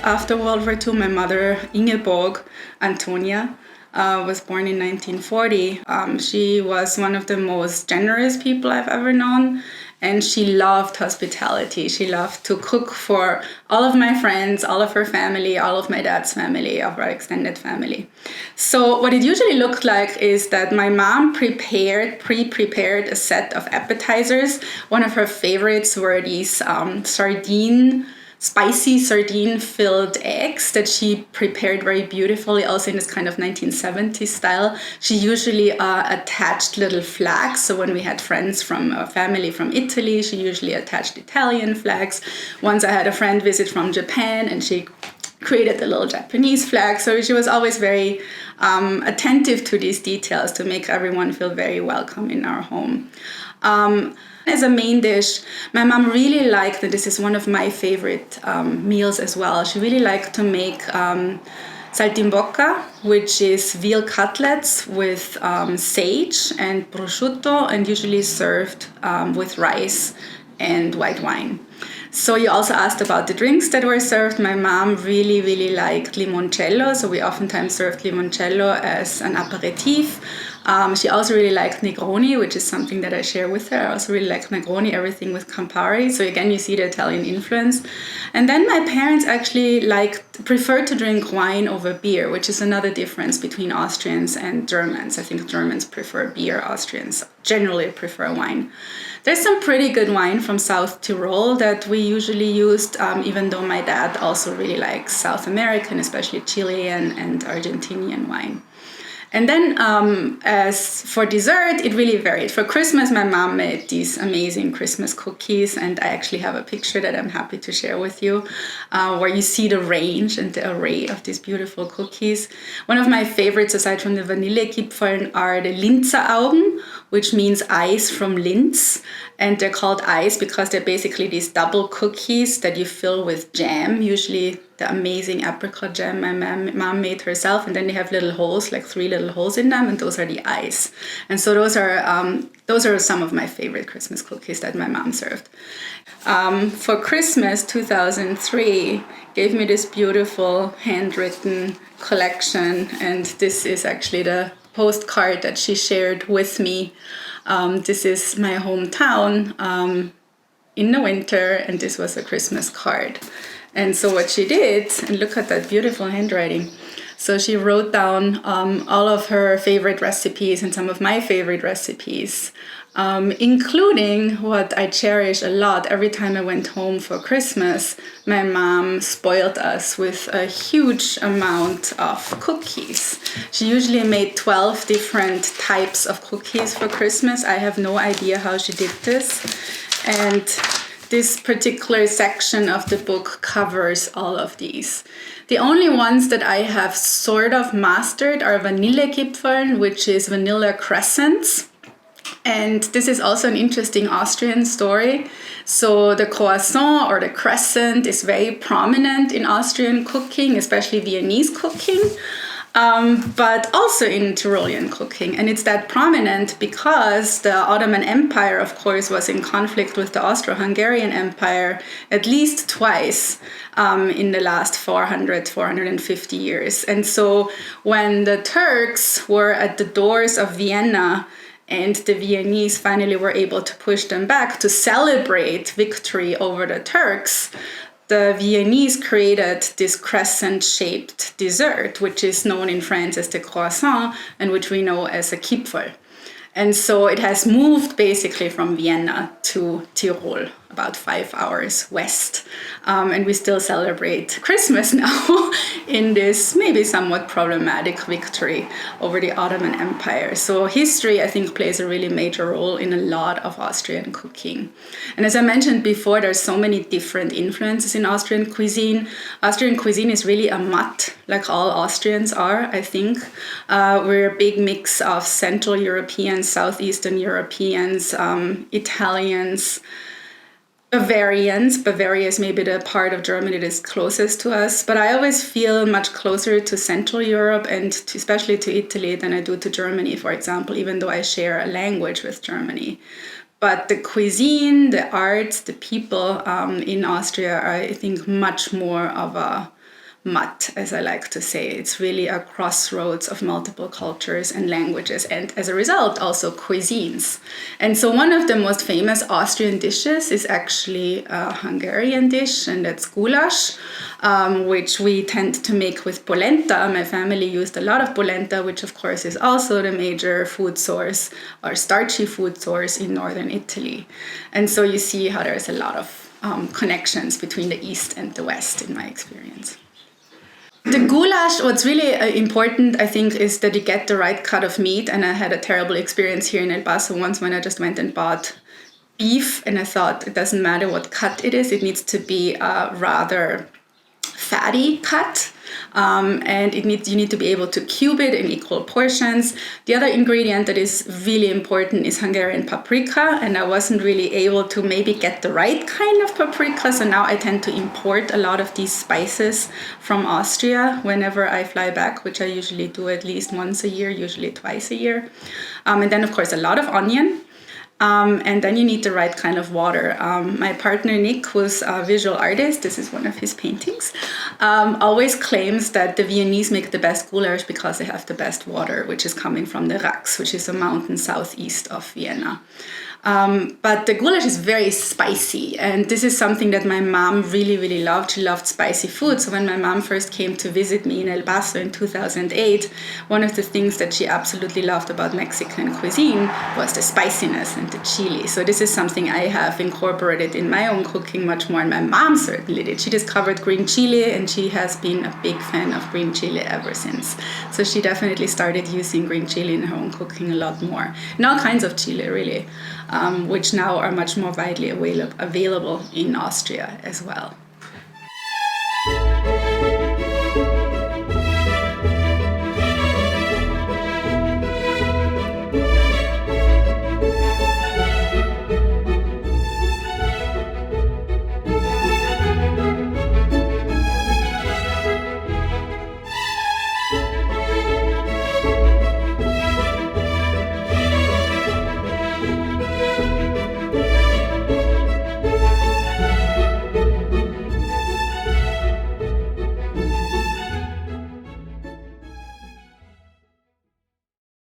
after World War II. My mother, Ingeborg Antonia, was born in 1940. She was one of the most generous people I've ever known, and she loved hospitality. She loved to cook for all of my friends, all of her family, all of my dad's family, of our extended family. So what it usually looked like is that my mom pre-prepared a set of appetizers. One of her favorites were these spicy sardine-filled eggs that she prepared very beautifully, also in this kind of 1970s style. She usually attached little flags. So when we had friends from a family from Italy, she usually attached Italian flags. Once I had a friend visit from Japan, and she created a little Japanese flag. So she was always very attentive to these details to make everyone feel very welcome in our home. As a main dish, my mom really liked, and this is one of my favorite meals as well, she really liked to make saltimbocca, which is veal cutlets with sage and prosciutto, and usually served with rice and white wine. So you also asked about the drinks that were served. My mom really, really liked limoncello, so we oftentimes served limoncello as an aperitif. She also really liked Negroni, which is something that I share with her. I also really like Negroni, everything with Campari. So again, you see the Italian influence. And then my parents actually prefer to drink wine over beer, which is another difference between Austrians and Germans. I think Germans prefer beer, Austrians generally prefer wine. There's some pretty good wine from South Tyrol that we usually used, even though my dad also really likes South American, especially Chilean and Argentinian wine. And then as for dessert, it really varied. For Christmas, my mom made these amazing Christmas cookies, and I actually have a picture that I'm happy to share with you, where you see the range and the array of these beautiful cookies. One of my favorites, aside from the Vanillekipferln, are the Linzeraugen, which means eyes from Linz. And they're called eyes because they're basically these double cookies that you fill with jam, usually the amazing apricot jam my mom made herself. And then they have little holes, like 3 little holes in them, and those are the eyes. And so those are some of my favorite Christmas cookies that my mom served. For Christmas 2003, gave me this beautiful handwritten collection, and this is actually the postcard that she shared with me. This is my hometown in the winter, and this was a Christmas card. And so what she did, and look at that beautiful handwriting. So she wrote down all of her favorite recipes and some of my favorite recipes, including what I cherish a lot. Every time I went home for Christmas, my mom spoiled us with a huge amount of cookies. She usually made 12 different types of cookies for Christmas. I have no idea how she did this. And this particular section of the book covers all of these. The only ones that I have sort of mastered are Vanillekipferln, which is vanilla crescents. And this is also an interesting Austrian story. So the croissant or the crescent is very prominent in Austrian cooking, especially Viennese cooking, but also in Tyrolean cooking. And it's that prominent because the Ottoman Empire, of course, was in conflict with the Austro-Hungarian Empire at least twice in the last 450 years. And so when the Turks were at the doors of Vienna, and the Viennese finally were able to push them back to celebrate victory over the Turks, the Viennese created this crescent-shaped dessert, which is known in France as the croissant, and which we know as a Kipferl. And so it has moved basically from Vienna to Tyrol, about 5 hours west. And we still celebrate Christmas now in this maybe somewhat problematic victory over the Ottoman Empire. So history, I think, plays a really major role in a lot of Austrian cooking. And as I mentioned before, there's so many different influences in Austrian cuisine. Austrian cuisine is really a mutt, like all Austrians are, I think. We're a big mix of Central Europeans, Southeastern Europeans, Italians, Bavarians. Bavaria is maybe the part of Germany that is closest to us, but I always feel much closer to Central Europe and especially to Italy than I do to Germany, for example, even though I share a language with Germany. But the cuisine, the arts, the people in Austria are, I think, much more of mutt, as I like to say. It's really a crossroads of multiple cultures and languages, and as a result, also cuisines. And so one of the most famous Austrian dishes is actually a Hungarian dish, and that's goulash, which we tend to make with polenta. My family used a lot of polenta, which of course is also the major food source or starchy food source in northern Italy. And so you see how there's a lot of connections between the East and the West in my experience. The goulash, what's really important, I think, is that you get the right cut of meat. And I had a terrible experience here in El Paso once when I just went and bought beef, and I thought it doesn't matter what cut it is, it needs to be a rather fatty cut. And you need to be able to cube it in equal portions. The other ingredient that is really important is Hungarian paprika, and I wasn't really able to maybe get the right kind of paprika, so now I tend to import a lot of these spices from Austria whenever I fly back, which I usually do at least once a year, usually twice a year. And then, of course, a lot of onion. And then you need the right kind of water. My partner, Nick, who's a visual artist, this is one of his paintings, always claims that the Viennese make the best goulash because they have the best water, which is coming from the Rax, which is a mountain southeast of Vienna. But the goulash is very spicy, and this is something that my mom really, really loved. She loved spicy food. So when my mom first came to visit me in El Paso in 2008, one of the things that she absolutely loved about Mexican cuisine was the spiciness and the chili. So this is something I have incorporated in my own cooking much more, and my mom certainly did. She discovered green chili, and she has been a big fan of green chili ever since. So she definitely started using green chili in her own cooking a lot more. And all kinds of chili, really. Which now are much more widely available in Austria as well.